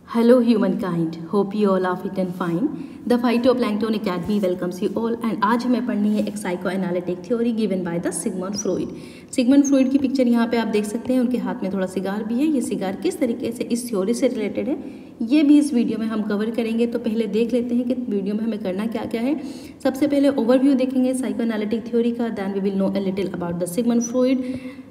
Hello humankind, hope you all are fit and fine. The Phytoplankton Academy welcomes you all and आज हमें पढ़नी है एक psychoanalytic theory given by the Sigmund Freud. Sigmund Freud की picture यहाँ पे आप देख सकते हैं, उनके हाथ में थोड़ा सिगार भी है। ये सिगार किस तरीके से इस थ्योरी से रिलेटेड है ये भी इस वीडियो में हम कवर करेंगे। तो पहले देख लेते हैं कि वीडियो में हमें करना क्या क्या है। सबसे पहले ओवरव्यू देखेंगे साइकोएनालिटिक थ्योरी का, then we will know a little about the Sigmund Freud,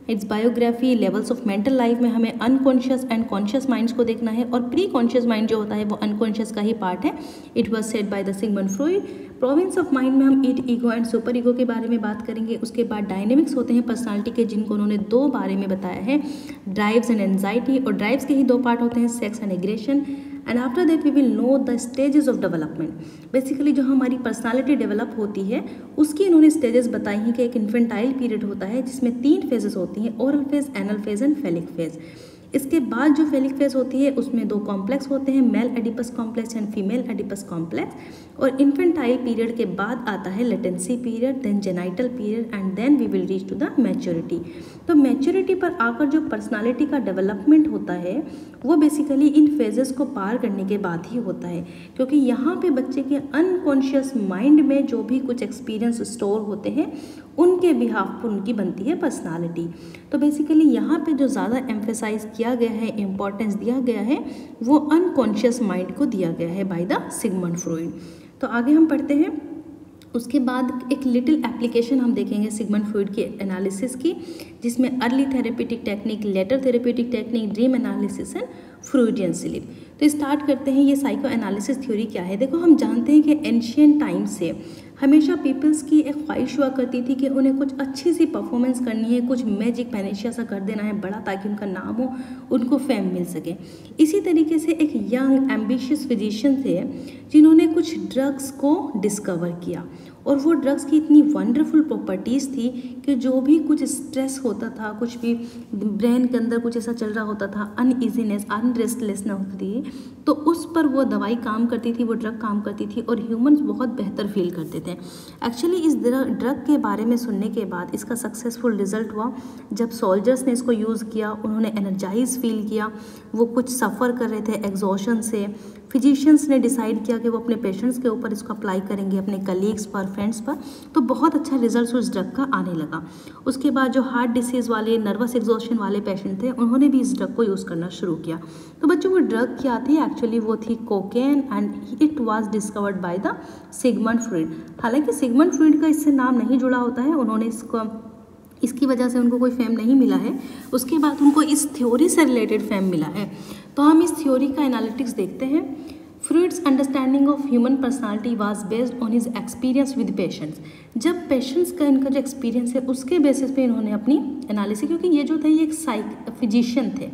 its biography, levels of mental life में हमें अनकॉन्शियस एंड कॉन्शियस माइंड्स को देखना है और प्री कॉन्शियस माइंड जो होता है वो अनकॉन्शियस का ही पार्ट है। It was said by the Sigmund Freud. Province of mind में हम it, ego and super ego के बारे में बात करेंगे। उसके बाद डायनेमिक्स होते हैं पर्सनालिटी के, जिनको उन्होंने दो बारे में बताया है, ड्राइव्स एंड एंजाइटी, और ड्राइव्स के ही दो पार्ट होते हैं, sex and aggression. And after that we will know the stages of development. Basically जो हमारी पर्सनालिटी डेवलप होती है उसकी इन्होंने स्टेजेस बताई हैं कि एक इन्फेंटाइल पीरियड होता है जिसमें 3 फेजेस होती हैं, oral phase, anal phase and phallic phase. इसके बाद जो फेलिक फेज होती है उसमें 2 कॉम्प्लेक्स होते हैं, male Oedipus complex and female Oedipus complex. और इन्फेंटाइल पीरियड के बाद आता है latency period, then genital period and then we will reach to the maturity. तो मैच्योरिटी पर आकर जो पर्सनालिटी का डेवलपमेंट होता है वो बेसिकली इन फेजेस को पार करने के बाद ही होता है, क्योंकि यहाँ पे बच्चे के अनकॉन्शियस माइंड में जो भी कुछ एक्सपीरियंस स्टोर होते हैं उनके बिहाफ पर उनकी बनती है पर्सनालिटी। तो बेसिकली यहाँ पे जो ज़्यादा एम्फेसाइज किया गया है, इम्पोर्टेंस दिया गया है, वो अनकॉन्शियस माइंड को दिया गया है बाय द सिगमंड फ्रॉइड। तो आगे हम पढ़ते हैं। उसके बाद एक लिटिल एप्लीकेशन हम देखेंगे सिगमंड फ्रॉइड के एनालिसिस की, जिसमें early therapeutic technique, later therapeutic technique, dream analysis and Freudian slip. तो स्टार्ट करते हैं, ये साइको एनालिसिस थ्योरी क्या है। देखो, हम जानते हैं कि एंशियंट टाइम से हमेशा पीपल्स की एक ख्वाहिश हुआ करती थी कि उन्हें कुछ अच्छी सी परफॉर्मेंस करनी है, कुछ मैजिक पैनेशिया सा कर देना है बड़ा, ताकि उनका नाम हो, उनको फेम मिल सके। इसी तरीके से एक यंग एम्बिशियस फिजिशियन थे जिन्होंने कुछ ड्रग्स को डिस्कवर किया, और वो ड्रग्स की इतनी वंडरफुल प्रॉपर्टीज़ थी कि जो भी कुछ स्ट्रेस होता था, कुछ भी ब्रेन के अंदर कुछ ऐसा चल रहा होता था, अनइजीनेस, अनरेस्टलेसनेस होती थी, तो उस पर वो दवाई काम करती थी, वो ड्रग काम करती थी और ह्यूमंस बहुत बेहतर फील करते थे। एक्चुअली इस ड्रग के बारे में सुनने के बाद इसका सक्सेसफुल रिजल्ट हुआ जब सोल्जर्स ने इसको यूज़ किया, उन्होंने एनर्जाइज फील किया, वो कुछ सफ़र कर रहे थे एग्जॉशन से। फिजिशियंस ने डिसाइड किया कि वो अपने पेशेंट्स के ऊपर इसको अप्लाई करेंगे, अपने कलीग्स पर, फ्रेंड्स पर, तो बहुत अच्छा रिजल्ट उस ड्रग का आने लगा। उसके बाद जो हार्ट डिसीज़ वाले, नर्वस एग्जॉशन वाले पेशेंट थे उन्होंने भी इस ड्रग को यूज़ करना शुरू किया। तो बच्चों, वो ड्रग क्या थी? एक्चुअली वो थी cocaine and it was discovered by the Sigmund Freud. हालांकि सिगमंड फ्रॉइड का इससे नाम नहीं जुड़ा होता है, उन्होंने इसकी वजह से उनको कोई फेम नहीं मिला है, उसके बाद उनको इस थ्योरी से रिलेटेड फेम मिला है। तो हम इस थ्योरी का एनालिटिक्स देखते हैं। Freud's understanding of human personality was based on his experience with patients. जब पेशेंट्स का इनका जो एक्सपीरियंस है उसके बेसिस पे इन्होंने अपनी एनालिसिस, क्योंकि ये जो थे ये एक फिजिशियन थे,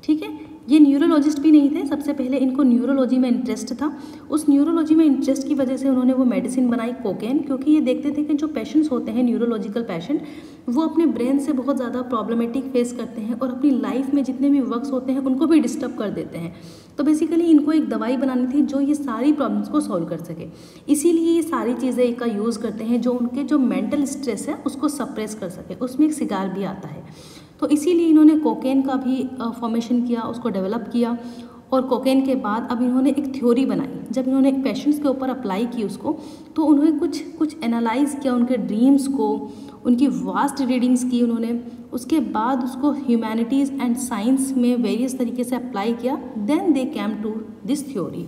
ठीक है, ये न्यूरोलॉजिस्ट भी नहीं थे। सबसे पहले इनको न्यूरोलॉजी में इंटरेस्ट था, उस न्यूरोलॉजी में इंटरेस्ट की वजह से उन्होंने वो मेडिसिन बनाई कोकेन, क्योंकि ये देखते थे कि जो पेशेंट्स होते हैं न्यूरोलॉजिकल पेशेंट, वो अपने ब्रेन से बहुत ज़्यादा प्रॉब्लमेटिक फेस करते हैं और अपनी लाइफ में जितने भी वर्क्स होते हैं उनको भी डिस्टर्ब कर देते हैं। तो बेसिकली इनको एक दवाई बनानी थी जो ये सारी प्रॉब्लम्स को सॉल्व कर सके, इसीलिए ये सारी चीज़ें का यूज़ करते हैं जो उनके जो मेंटल स्ट्रेस है उसको सप्रेस कर सके। उसमें एक सिगार भी आता है, तो इसीलिए इन्होंने कोकेन का भी फॉर्मेशन किया, उसको डेवलप किया, और कोकेन के बाद अब इन्होंने एक थ्योरी बनाई। जब इन्होंने पेशेंट्स के ऊपर अप्लाई की उसको, तो उन्होंने कुछ एनालाइज किया उनके ड्रीम्स को, उनकी वास्ट रीडिंग्स की उन्होंने, उसके बाद उसको ह्यूमैनिटीज़ एंड साइंस में वेरियस तरीके से अप्लाई किया। Then they came to this theory.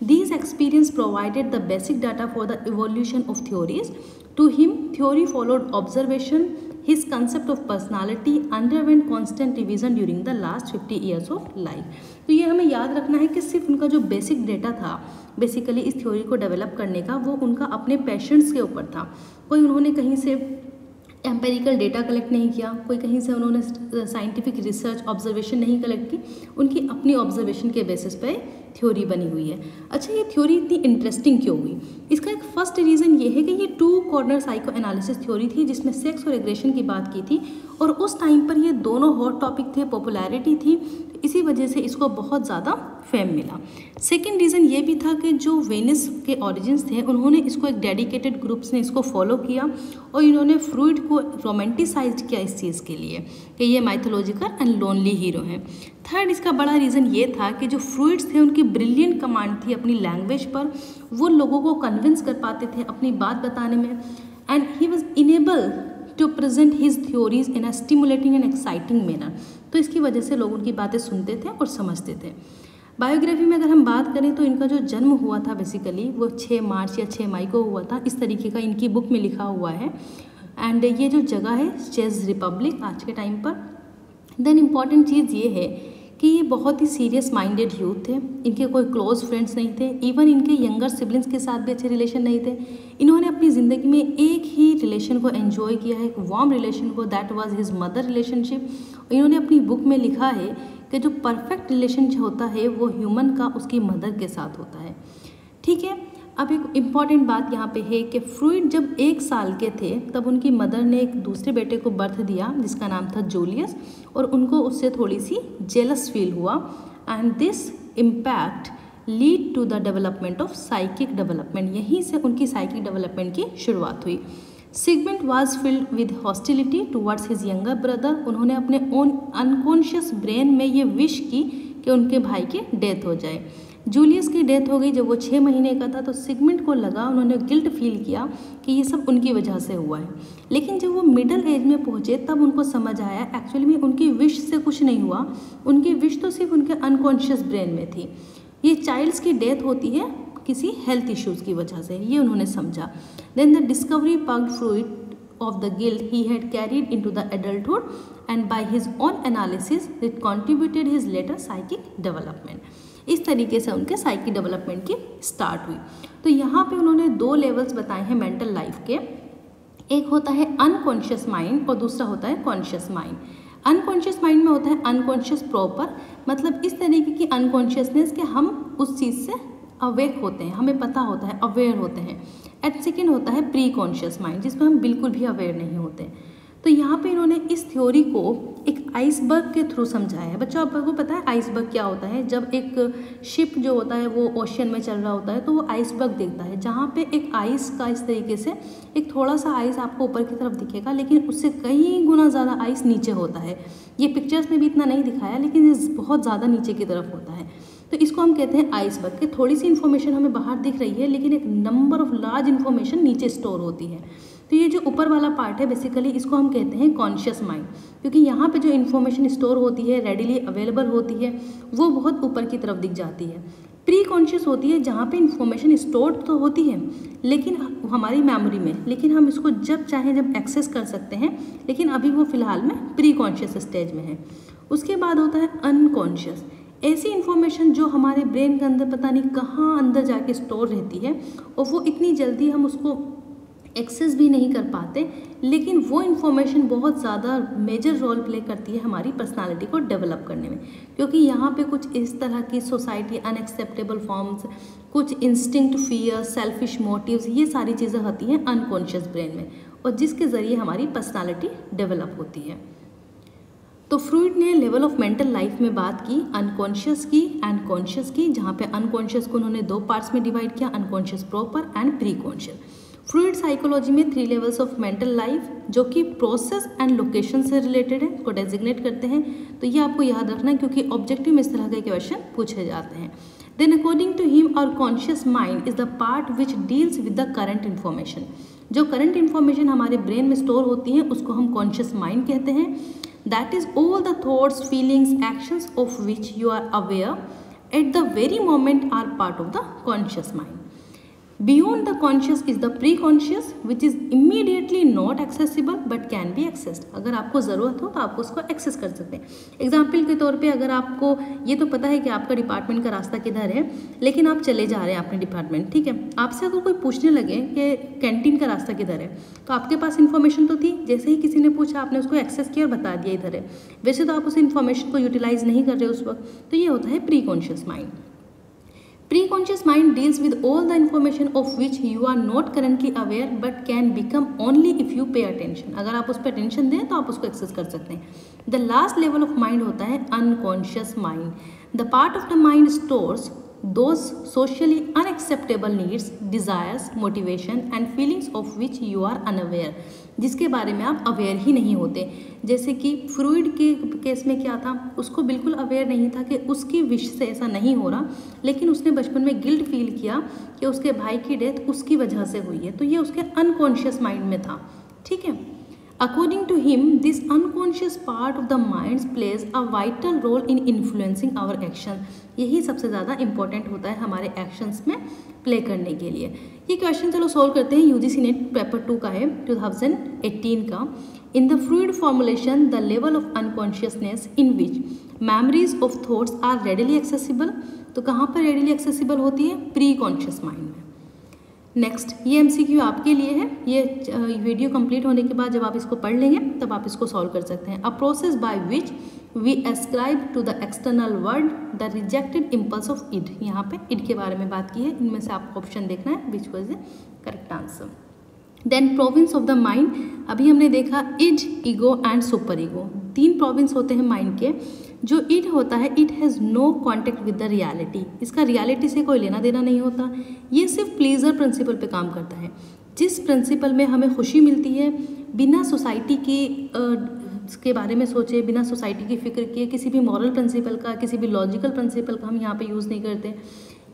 These experience provided the basic data for the evolution of theories. To him, theory followed observation. His concept of personality underwent constant revision during the last 50 years of life. तो ये हमें याद रखना है कि सिर्फ उनका जो बेसिक डेटा था बेसिकली इस थ्योरी को डेवलप करने का, वो उनका अपने पेशेंट्स के ऊपर था। कोई उन्होंने कहीं से एम्पेरिकल डेटा कलेक्ट नहीं किया, कोई कहीं से उन्होंने साइंटिफिक रिसर्च ऑब्जर्वेशन नहीं कलेक्ट की, उनकी अपनी ऑब्जर्वेशन के बेसिस पे थ्योरी बनी हुई है। अच्छा, ये थ्योरी इतनी इंटरेस्टिंग क्यों हुई? इसका एक फर्स्ट रीज़न ये है कि ये 2 कॉर्नर साइको एनालिसिस थ्योरी थी जिसमें सेक्स और एग्रेशन की बात की थी, और उस टाइम पर ये दोनों हॉट टॉपिक थे, पॉपुलैरिटी थी, इसी वजह से इसको बहुत ज़्यादा फेम मिला। सेकेंड रीज़न ये भी था कि जो वेनिस के ऑरिजिन्स थे उन्होंने इसको एक डेडिकेटेड ग्रुप्स ने इसको फॉलो किया और इन्होंने फ्रॉइड को रोमांटिसाइज किया इस चीज़ के लिए कि ये माइथोलॉजिकल एंड लोनली हीरो हैं। थर्ड इसका बड़ा रीज़न ये था कि जो फ्रूइड्स थे उनकी ब्रिलियंट कमांड थी अपनी लैंग्वेज पर, वो लोगों को कन्विंस कर पाते थे अपनी बात बताने में, and he was enable to present his theories in a stimulating and exciting manner. तो इसकी वजह से लोग उनकी बातें सुनते थे और समझते थे। बायोग्राफी में अगर हम बात करें तो इनका जो जन्म हुआ था बेसिकली वो 6 मार्च या 6 मई को हुआ था, इस तरीके का इनकी बुक में लिखा हुआ है। एंड ये जो जगह है चेज रिपब्लिक आज के टाइम पर। देन इम्पॉर्टेंट चीज़ ये है कि ये बहुत ही सीरियस माइंडेड यूथ थे, इनके कोई क्लोज फ्रेंड्स नहीं थे, इवन इनके यंगर सिबलिंग्स के साथ भी अच्छे रिलेशन नहीं थे। इन्होंने अपनी ज़िंदगी में एक ही रिलेशन को एंजॉय किया है, एक वार्म रिलेशन को, that was his mother relationship. इन्होंने अपनी बुक में लिखा है कि जो परफेक्ट रिलेशन होता है वो ह्यूमन का उसकी मदर के साथ होता है। ठीक है, अब एक इम्पॉर्टेंट बात यहाँ पे है कि फ्रूइड जब 1 साल के थे तब उनकी मदर ने एक दूसरे बेटे को बर्थ दिया जिसका नाम था जूलियस, और उनको उससे थोड़ी सी जेलस फील हुआ, and this impact lead to the development of psychic development. यहीं से उनकी साइकिक डेवलपमेंट की शुरुआत हुई। Sigmund was filled with hostility towards his younger brother. उन्होंने अपने ओन अनकॉन्शियस ब्रेन में ये विश की कि उनके भाई की डेथ हो जाए। जूलियस की डेथ हो गई जब वो 6 महीने का था, तो सिगमंड को लगा, उन्होंने गिल्ट फील किया कि ये सब उनकी वजह से हुआ है। लेकिन जब वो मिडिल एज में पहुँचे तब उनको समझ आया एक्चुअली में उनकी विश से कुछ नहीं हुआ, उनकी विश तो सिर्फ उनके अनकॉन्शियस ब्रेन में थी। ये चाइल्ड्स की डेथ होती है किसी हेल्थ इश्यूज़ की वजह से, ये उन्होंने समझा। Then the discovery purged Freud of the guilt he had carried into the adulthood, and by his own analysis it contributed his later psychic development। इस तरीके से उनके साइकिक डेवलपमेंट की स्टार्ट हुई। तो यहाँ पे उन्होंने 2 लेवल्स बताए हैं मेंटल लाइफ के, एक होता है अनकॉन्शियस माइंड और दूसरा होता है कॉन्शियस माइंड। अनकॉन्शियस माइंड में होता है अनकॉन्शियस प्रॉपर, मतलब इस तरीके की अनकॉन्शियसनेस कि हम उस चीज़ से अवेक होते हैं, हमें पता होता है, अवेयर होते हैं। एट सेकेंड होता है प्री कॉन्शियस माइंड जिसमें हम बिल्कुल भी अवेयर नहीं होते। तो यहाँ पे इन्होंने इस थ्योरी को एक आइसबर्ग के थ्रू समझाया है। बच्चों आपको पता है आइसबर्ग क्या होता है? जब एक शिप जो होता है वो ओशियन में चल रहा होता है तो वो आइसबर्ग देखता है, जहाँ पे एक आइस का इस तरीके से एक थोड़ा सा आइस आपको ऊपर की तरफ दिखेगा, लेकिन उससे कई गुना ज़्यादा आइस नीचे होता है। ये पिक्चर्स में भी इतना नहीं दिखाया, लेकिन ये बहुत ज़्यादा नीचे की तरफ होता है। तो इसको हम कहते हैं आइसबर्ग कि थोड़ी सी इन्फॉर्मेशन हमें बाहर दिख रही है, लेकिन एक नंबर ऑफ लार्ज इन्फॉर्मेशन नीचे स्टोर होती है। तो ये जो ऊपर वाला पार्ट है बेसिकली इसको हम कहते हैं कॉन्शियस माइंड, क्योंकि यहाँ पे जो इन्फॉर्मेशन स्टोर होती है, रेडिली अवेलेबल होती है, वो बहुत ऊपर की तरफ दिख जाती है। प्री कॉन्शियस होती है जहाँ पे इन्फॉर्मेशन स्टोर तो होती है लेकिन हमारी मेमोरी में, लेकिन हम इसको जब चाहें जब एक्सेस कर सकते हैं, लेकिन अभी वो फिलहाल में प्री कॉन्शियस स्टेज में है। उसके बाद होता है अनकॉन्शियस, ऐसी इन्फॉर्मेशन जो हमारे ब्रेन के अंदर पता नहीं कहाँ अंदर जाके स्टोर रहती है और वो इतनी जल्दी हम उसको एक्सेस भी नहीं कर पाते, लेकिन वो इन्फॉर्मेशन बहुत ज़्यादा मेजर रोल प्ले करती है हमारी पर्सनालिटी को डेवलप करने में, क्योंकि यहाँ पे कुछ इस तरह की सोसाइटी अनएक्सेप्टेबल फॉर्म्स, कुछ इंस्टिंक्ट, फियर, सेल्फिश मोटिव्स, ये सारी चीज़ें होती हैं अनकॉन्शियस ब्रेन में, और जिसके ज़रिए हमारी पर्सनालिटी डेवलप होती है। तो फ्रूइड ने लेवल ऑफ मेंटल लाइफ में बात की अनकॉन्शियस की एंड कॉन्शियस की, जहाँ पे अनकॉन्शियस को उन्होंने 2 पार्ट्स में डिवाइड किया, unconscious proper and preconscious. Freud psychology में 3 लेवल्स ऑफ मेंटल लाइफ जो कि प्रोसेस एंड लोकेशन से रिलेटेड है को डेजिग्नेट करते हैं। तो ये आपको याद रखना है क्योंकि ऑब्जेक्टिव में इस तरह के क्वेश्चन पूछे जाते हैं। Then according to him our conscious mind is the part which deals with the current information. जो करंट इन्फॉर्मेशन हमारे ब्रेन में स्टोर होती है उसको हम कॉन्शियस माइंड कहते हैं। That is all the thoughts, feelings, actions of which you are aware at the very moment are part of the conscious mind. Beyond the conscious is the pre-conscious which is immediately not accessible but can be accessed। अगर आपको ज़रूरत हो तो आप उसको access कर सकते हैं। एग्जाम्पल के तौर पे अगर आपको ये तो पता है कि आपका डिपार्टमेंट का रास्ता किधर है, लेकिन आप चले जा रहे हैं अपने डिपार्टमेंट, ठीक है, आपसे अगर कोई पूछने लगे कि कैंटीन का रास्ता किधर है, तो आपके पास इन्फॉर्मेशन तो थी, जैसे ही किसी ने पूछा आपने उसको एक्सेस किया और बता दिया इधर है। वैसे तो आप उस इन्फॉर्मेशन को यूटिलाइज नहीं कर रहे उस वक्त, तो ये होता है pre conscious mind. Pre-conscious mind deals with all the information of which you are not currently aware but can become only if you pay attention। अगर आप उस पर अटेंशन दें तो आप उसको एक्सेस कर सकते हैं। The last level of mind होता है unconscious mind। The part of the mind stores those socially unacceptable needs, desires, motivation and feelings of which you are unaware, जिसके बारे में आप अवेयर ही नहीं होते। जैसे कि फ्रूइड के केस में क्या था, उसको बिल्कुल अवेयर नहीं था कि उसकी विश से ऐसा नहीं हो रहा, लेकिन उसने बचपन में गिल्ट फील किया कि उसके भाई की डेथ उसकी वजह से हुई है, तो ये उसके अनकॉन्शियस माइंड में था। ठीक है, According to him, this unconscious part of the mind plays a vital role in influencing our action. यही सबसे ज़्यादा इम्पोर्टेंट होता है हमारे एक्शंस में प्ले करने के लिए। ये क्वेश्चन चलो सॉल्व करते हैं। यूजीसी नेट पेपर 2 का है 2018 का। In the Freud formulation, the level of unconsciousness in which memories of thoughts are readily accessible, तो कहाँ पर readily accessible होती है? प्री कॉन्शियस माइंड में। नेक्स्ट, ये MCQ आपके लिए है। ये वीडियो कंप्लीट होने के बाद जब आप इसको पढ़ लेंगे तब आप इसको सॉल्व कर सकते हैं। A process by which we ascribe to the external world the rejected impulse of id. यहाँ पे इड के बारे में बात की है, इनमें से आपको ऑप्शन देखना है which was the correct answer. Then province of the mind, अभी हमने देखा id, ego and super ego, 3 province होते हैं माइंड के। जो इड होता है, it has no contact with the reality, इसका रियलिटी से कोई लेना देना नहीं होता। ये सिर्फ प्लीजर प्रिंसिपल पे काम करता है। जिस प्रिंसिपल में हमें खुशी मिलती है, बिना सोसाइटी के बारे में सोचे, बिना सोसाइटी की फिक्र किए, किसी भी मॉरल प्रिंसिपल का, किसी भी लॉजिकल प्रिंसिपल का हम यहाँ पे यूज़ नहीं करते।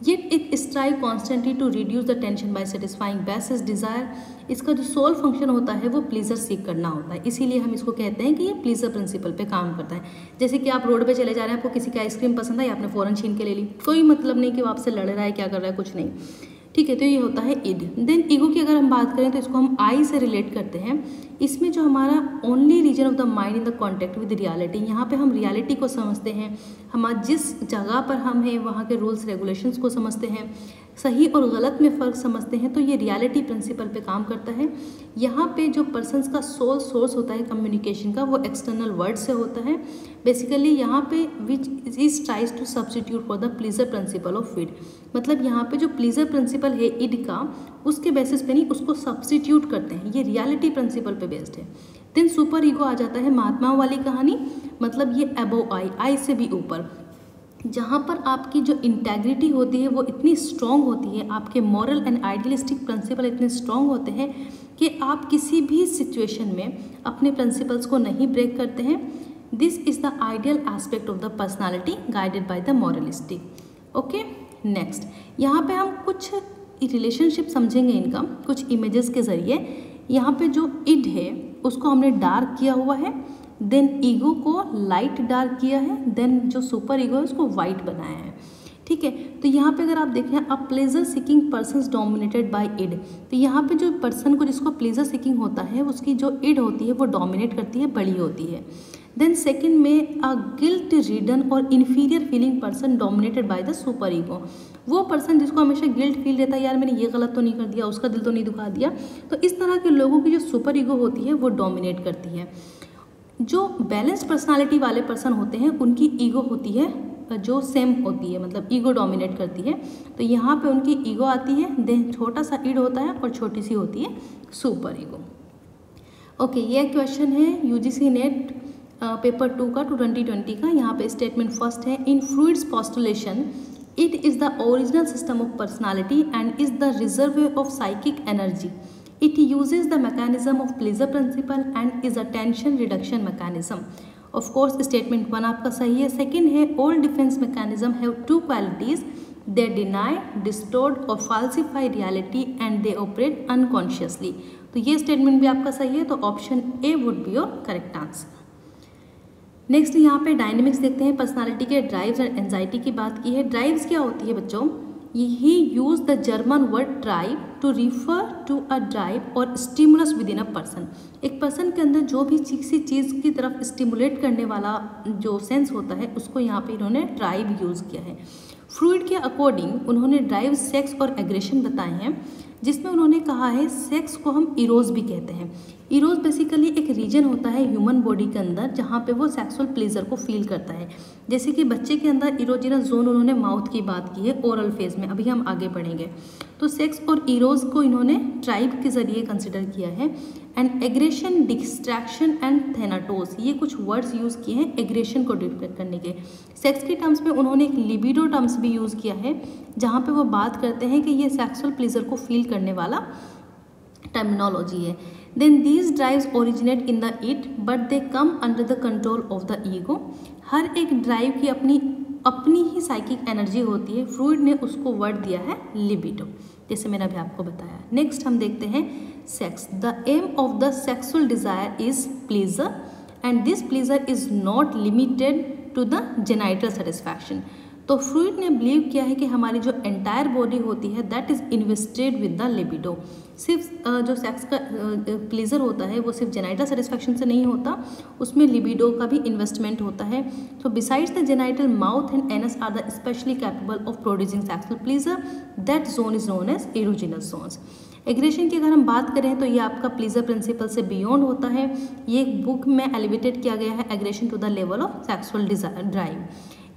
ये it strive constantly to reduce the tension by satisfying basis desire. इसका जो सोल फंक्शन होता है वो प्लीजर सीख करना होता है, इसीलिए हम इसको कहते हैं कि ये प्लीजर प्रिंसिपल पे काम करता है। जैसे कि आप रोड पे चले जा रहे हैं, आपको किसी की आइसक्रीम पसंद है, आपने फ़ौरन छीन के ले ली, कोई मतलब नहीं कि वो आपसे लड़ रहा है, क्या कर रहा है, कुछ नहीं। ठीक है, तो ये होता है इड। देन ईगो की अगर हम बात करें तो इसको हम आई से रिलेट करते हैं। इसमें जो हमारा only reason of the mind in the contact with reality, यहाँ पे हम रियलिटी को समझते हैं, हमारा जिस जगह पर हम हैं वहाँ के रूल्स रेगुलेशंस को समझते हैं, सही और गलत में फ़र्क समझते हैं, तो ये रियलिटी प्रिंसिपल पे काम करता है। यहाँ पे जो पर्सन्स का सोल सोर्स होता है कम्युनिकेशन का, वो एक्सटर्नल वर्ड से होता है। बेसिकली यहाँ पे which is tries to substitute for the pleasure principle of id, मतलब यहाँ पे जो प्लीजर प्रिंसिपल है इड का, उसके बेसिस पे नहीं, उसको सब्सटीट्यूट करते हैं, ये रियलिटी प्रिंसिपल पे बेस्ड है। देन सुपर ईगो आ जाता है, महात्माओं वाली कहानी, मतलब ये अबव आई से भी ऊपर, जहाँ पर आपकी जो इंटेग्रिटी होती है वो इतनी स्ट्रॉन्ग होती है, आपके मॉरल एंड आइडियलिस्टिक प्रिंसिपल इतने स्ट्रॉन्ग होते हैं कि आप किसी भी सिचुएशन में अपने प्रिंसिपल्स को नहीं ब्रेक करते हैं। This is the ideal aspect of the personality guided by the moralistic. Okay, next, यहाँ पे हम कुछ रिलेशनशिप समझेंगे इनका कुछ इमेजेस के ज़रिए। यहाँ पे जो इड है उसको हमने डार्क किया हुआ है, देन ईगो को लाइट डार्क किया है, देन जो सुपर ईगो है उसको वाइट बनाया है। ठीक है, तो यहाँ पे अगर आप देखें, a pleasure seeking person dominated by id, तो यहाँ पे जो पर्सन को जिसको प्लेजर सीकिंग होता है उसकी जो इड होती है वो डोमिनेट करती है, बड़ी होती है। देन सेकंड में अ गिल्ट रिडन और inferior feeling person dominated by the super ego, वो पर्सन जिसको हमेशा गिल्ट फील रहता है, यार मैंने ये गलत तो नहीं कर दिया, उसका दिल तो नहीं दुखा दिया, तो इस तरह के लोगों की जो सुपर ईगो होती है वो डोमिनेट करती है। जो बैलेंस्ड पर्सनालिटी वाले पर्सन होते हैं उनकी ईगो होती है जो सेम होती है, मतलब ईगो डोमिनेट करती है, तो यहाँ पे उनकी ईगो आती है, देन छोटा सा इड होता है और छोटी सी होती है सुपर ईगो। ओके, ये क्वेश्चन है यूजीसी नेट पेपर 2 का 2020 का। यहाँ पे स्टेटमेंट फर्स्ट है, in Freud's postulation it is the original system of personality and is the reserve of psychic energy. It uses the mechanism of pleasure principle and is a tension reduction mechanism. Of course, statement 1 आपका सही है। Second है, all defense mechanism have 2 qualities. They deny, distort और falsify reality and they operate unconsciously. तो ये statement भी आपका सही है, तो option A would be your correct answer. Next यहाँ पे डायनेमिक्स देखते हैं, पर्सनालिटी के ड्राइव्स और एंजाइटी की बात की है। ड्राइव्स क्या होती है बच्चों, he used the German word drive to refer to a drive or stimulus within a person. एक पर्सन के अंदर जो भी किसी चीज़ की तरफ स्टिमुलेट करने वाला जो सेंस होता है उसको यहाँ पे इन्होंने ड्राइव यूज़ किया है। फ्रूइड के अकॉर्डिंग उन्होंने ड्राइव, सेक्स और एग्रेशन बताए हैं, जिसमें उन्होंने कहा है सेक्स को हम इरोज भी कहते हैं। इरोज बेसिकली एक रीजन होता है ह्यूमन बॉडी के अंदर जहाँ पे वो सेक्सुअल प्लेजर को फील करता है। जैसे कि बच्चे के अंदर इरोजिनस जोन उन्होंने माउथ की बात की है ओरल फेज में, अभी हम आगे बढ़ेंगे। तो सेक्स और इरोज ईगोज़ को इन्होंने ट्राइब के जरिए कंसिडर किया है। एंड एग्रेशन, डिस्ट्रैक्शन एंड थेनाटोस, ये कुछ वर्ड्स यूज़ किए हैं एग्रेशन को डिफाइन करने के। सेक्स के टर्म्स में उन्होंने एक लिबिडो टर्म्स भी यूज़ किया है, जहाँ पे वो बात करते हैं कि ये सेक्सुअल प्लेजर को फील करने वाला टर्मिनोलॉजी है। Then these drives originate in the it but they come under the control of the ego. हर एक ड्राइव की अपनी ही साइकिक एनर्जी होती है। फ्रूइड ने उसको वर्ड दिया है लिबिडो, जैसे मैंने अभी आपको बताया। नेक्स्ट हम देखते हैं sex. The aim of the sexual desire is pleasure and this pleasure is not limited to the genital satisfaction. तो फ्रूइड ने बिलीव किया है कि हमारी जो एंटायर बॉडी होती है that is invested with the libido. सिर्फ जो सेक्स का प्लेजर होता है वो सिर्फ जेनाइटल सेटिस्फैक्शन से नहीं होता, उसमें लिबिडो का भी इन्वेस्टमेंट होता है। तो besides the genital, mouth and anus are the specially capable of producing sexual pleasure. That zone is known as erogenous zones. Aggression की अगर हम बात करें तो ये आपका प्लीजर प्रिंसिपल से बियॉन्ड होता है। ये बुक में एलिवेटेड किया गया है aggression to the level of sexual drive.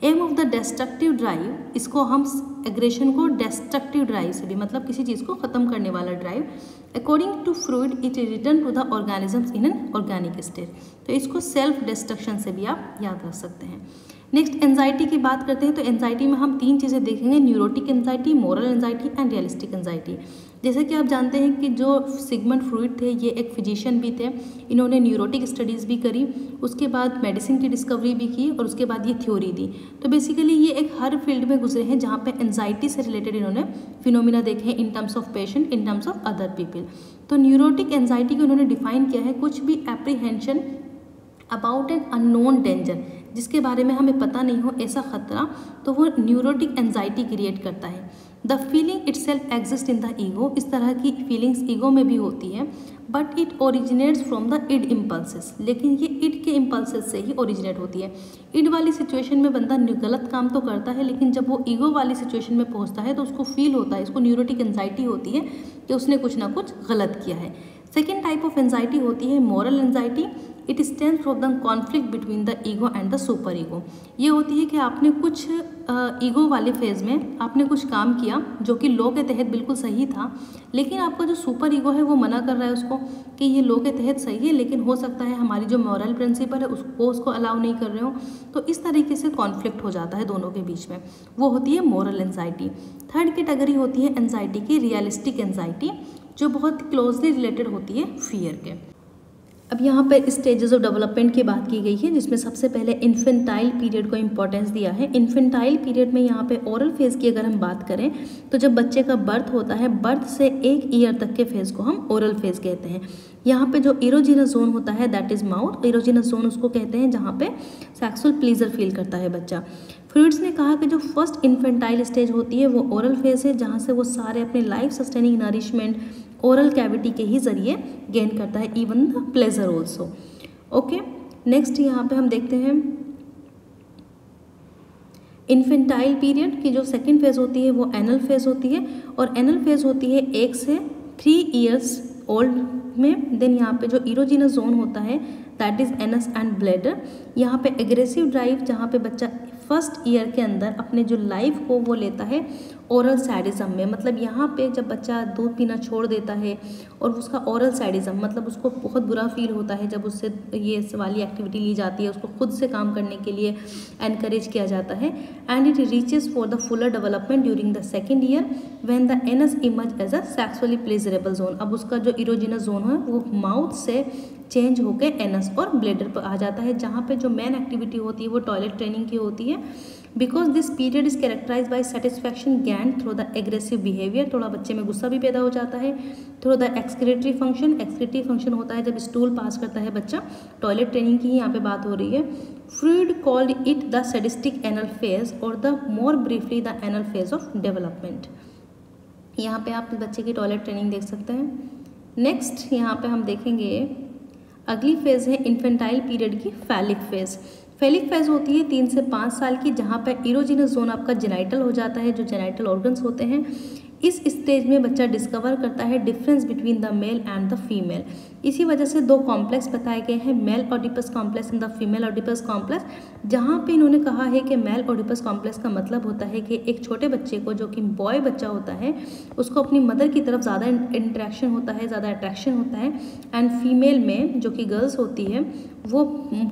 Aim of the destructive drive, इसको हम एग्रेशन को डेस्ट्रक्टिव ड्राइव से भी, मतलब किसी चीज़ को ख़त्म करने वाला drive. According to Freud it return to the organisms in an organic state. तो इसको सेल्फ डिस्ट्रक्शन से भी आप याद रख सकते हैं। नेक्स्ट एंजाइटी की बात करते हैं। तो एंजाइटी में हम 3 चीज़ें देखेंगे, neurotic anxiety, moral anxiety and realistic anxiety. जैसे कि आप जानते हैं कि जो सिगमंड फ्रूइड थे ये एक फिजिशियन भी थे, इन्होंने न्यूरोटिक स्टडीज़ भी करी, उसके बाद मेडिसिन की डिस्कवरी भी की और उसके बाद ये थ्योरी दी। तो बेसिकली ये एक हर फील्ड में गुजरे हैं जहाँ पे एंजाइटी से रिलेटेड इन्होंने फिनोमिना देखे हैं in terms of patient, in terms of other people. तो न्यूरोटिक एंजाइटी को उन्होंने डिफाइन किया है कुछ भी apprehension about an unknown danger, जिसके बारे में हमें पता नहीं हो ऐसा खतरा, तो वो न्यूरोटिक एंजाइटी क्रिएट करता है। The feeling itself exist in the ego, इस तरह की फीलिंग्स ईगो में भी होती है, but it originates from the id impulses, लेकिन ये इड के इम्पल्सेस से ही ओरिजिनेट होती है। इड वाली सिचुएशन में बंदा गलत काम तो करता है, लेकिन जब वो ईगो वाली सिचुएशन में पहुंचता है तो उसको फील होता है, इसको न्यूरोटिक एंजाइटी होती है कि उसने कुछ ना कुछ गलत किया है। सेकेंड टाइप ऑफ एंजाइटी होती है moral anxiety. It stems from the conflict between the ego and the super ego. ये होती है कि आपने कुछ ईगो वाले फेज में आपने कुछ काम किया जो कि लॉ के तहत बिल्कुल सही था, लेकिन आपका जो सुपर ईगो है वो मना कर रहा है उसको कि ये लॉ के तहत सही है, लेकिन हो सकता है हमारी जो मॉरल प्रिंसिपल है उसको अलाउ नहीं कर रहे हो। तो इस तरीके से कॉन्फ्लिक्ट हो जाता है दोनों के बीच में, वो होती है मोरल एंजाइटी। थर्ड कैटेगरी होती है एंजाइटी की रियलिस्टिक एंजाइटी, जो बहुत क्लोजली रिलेटेड होती है फियर के। अब यहाँ पर स्टेजेस ऑफ डेवलपमेंट की बात की गई है, जिसमें सबसे पहले इन्फेंटाइल पीरियड को इंपॉर्टेंस दिया है। इन्फेंटाइल पीरियड में यहाँ पे ओरल फेज की अगर हम बात करें तो जब बच्चे का बर्थ होता है, बर्थ से 1 ईयर तक के फेज को हम ओरल फेज कहते हैं। यहाँ पे जो इरोजिनस जोन होता है that is mouth, erogenous zone उसको कहते हैं जहाँ पे सेक्सुअल प्लीजर फील करता है बच्चा। फ्रूइड्स ने कहा कि जो फर्स्ट इन्फेंटाइल स्टेज होती है वो ओरल फेज है, जहाँ से वो सारे अपने life sustaining nourishment oral cavity के ही जरिए गेन करता है, even the pleasure also. Okay, next यहाँ पे हम देखते हैं इन्फेंटाइल पीरियड की जो सेकेंड फेज होती है वो एनल फेज होती है, और एनल फेज होती है 1 से 3 ईयर्स ओल्ड में। देन यहाँ पे जो इरोजिनस जोन होता है that is anus and bladder. यहाँ पे एग्रेसिव ड्राइव, जहाँ पे बच्चा फर्स्ट ईयर के अंदर अपने जो लाइफ को वो लेता है ओरल सैडिज्म में, मतलब यहाँ पे जब बच्चा दूध पीना छोड़ देता है और उसका ओरल सैडिज्म, मतलब उसको बहुत बुरा फील होता है जब उससे ये वाली एक्टिविटी ली जाती है, उसको खुद से काम करने के लिए एनकरेज किया जाता है। And it reaches for the fuller development during the second year when the anus emerge as a sexually pleasurable zone. अब उसका जो इरोजिनस जोन है वो माउथ से चेंज होकर एनस और ब्लैडर पर आ जाता है, जहाँ पे जो मेन एक्टिविटी होती है वो टॉयलेट ट्रेनिंग की होती है। Because this period is characterize by satisfaction gain through the aggressive behaviour, थोड़ा बच्चे में गुस्सा भी पैदा हो जाता है। Through the excretory function, excretory function होता है जब स्टूल पास करता है बच्चा, टॉयलेट ट्रेनिंग की यहाँ पे बात हो रही है। Freud called it the sadistic anal phase और the more briefly the anal phase of development. यहाँ पे आप बच्चे की टॉयलेट ट्रेनिंग देख सकते हैं। नेक्स्ट यहाँ पे हम देखेंगे अगली फेज है इन्फेंटाइल पीरियड की फैलिक फेज। फैलिक फेज होती है 3 से 5 साल की, जहाँ पर इरोजिनस जोन आपका जेनाइटल हो जाता है, जो जेनाइटल ऑर्गन्स होते हैं। इस स्टेज में बच्चा डिस्कवर करता है difference between the male and the female. इसी वजह से दो कॉम्प्लेक्स बताए गए हैं, male Oedipus complex and the female Oedipus complex, जहाँ पे इन्होंने कहा है कि मेल ओडिपस कॉम्प्लेक्स का मतलब होता है कि एक छोटे बच्चे को, जो कि बॉय बच्चा होता है, उसको अपनी मदर की तरफ ज़्यादा इंटरेक्शन होता है, ज़्यादा अट्रैक्शन होता है, एंड फीमेल में जो कि गर्ल्स होती है वो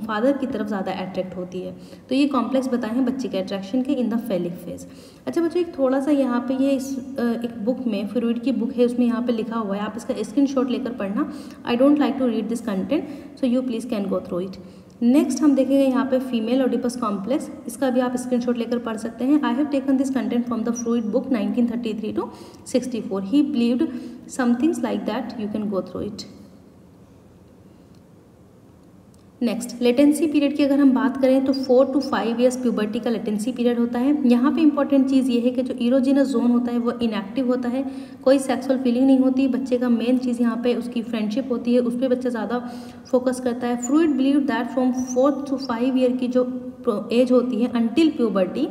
फादर की तरफ ज़्यादा अट्रैक्ट होती है। तो ये कॉम्प्लेक्स बताए हैं बच्चे के अट्रैक्शन के इन द फेलिक फेज। अच्छा बच्चों, एक थोड़ा सा यहाँ पे ये एक बुक में, फ्रूइड की बुक है, उसमें यहाँ पे लिखा हुआ है, आप इसका स्क्रीनशॉट लेकर पढ़ना। I don't like to read this content, so you please can go through it. Next हम देखेंगे यहाँ पे फीमेल ओडिपस कॉम्प्लेक्स, इसका भी आप स्क्रीनशॉट लेकर पढ़ सकते हैं। I have taken this content from the Freud book 1933 to 64। He believed somethings like that, you can go through it. Next, latency period की अगर हम बात करें तो 4 to 5 ईयर्स प्यूबर्टी का लेटेंसी पीरियड होता है। यहाँ पे इंपॉर्टेंट चीज़ ये है कि जो इरोजिनस जोन होता है वो इनएक्टिव होता है, कोई सेक्सुअल फीलिंग नहीं होती। बच्चे का मेन चीज़ यहाँ पे उसकी फ्रेंडशिप होती है, उस पर बच्चा ज़्यादा फोकस करता है। Freud believe that from 4 to 5 year की जो एज होती है अंटिल प्यूबर्टी,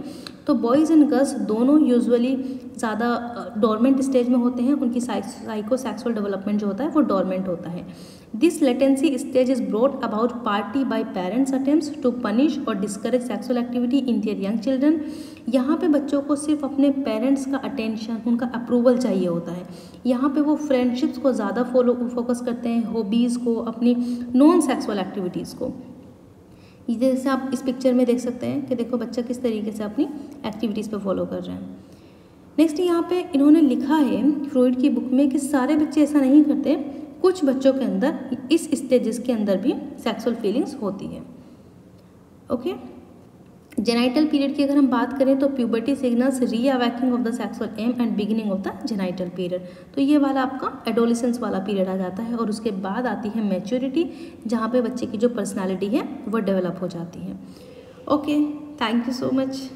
तो बॉयज़ एंड गर्ल्स दोनों यूजुअली ज़्यादा डोरमेंट स्टेज में होते हैं, उनकी साइको सेक्सुअल डेवलपमेंट जो होता है वो डोरमेंट होता है। This latency stage is brought about partly by parents attempts to punish और discourage sexual activity in their young children. यहाँ पे बच्चों को सिर्फ अपने पेरेंट्स का अटेंशन, उनका अप्रूवल चाहिए होता है। यहाँ पे वो फ्रेंडशिप्स को ज़्यादा फोकस करते हैं, हॉबीज़ को, अपनी नॉन सेक्सुअल एक्टिविटीज़ को। जैसे आप इस पिक्चर में देख सकते हैं कि देखो बच्चा किस तरीके से अपनी एक्टिविटीज़ को फॉलो कर रहे हैं। नेक्स्ट, यहाँ पे इन्होंने लिखा है फ्रूइड की बुक में कि सारे बच्चे ऐसा नहीं करते, कुछ बच्चों के अंदर इस स्टेजेस के अंदर भी सेक्सुअल फीलिंग्स होती है। ओके, जेनाइटल पीरियड की अगर हम बात करें तो puberty signals reawakening of the sexual aim and beginning of the genital period. तो ये वाला आपका एडोलिसेंस वाला पीरियड आ जाता है, और उसके बाद आती है मैच्योरिटी, जहाँ पे बच्चे की जो पर्सनालिटी है वो डेवलप हो जाती है। Okay, thank you so much.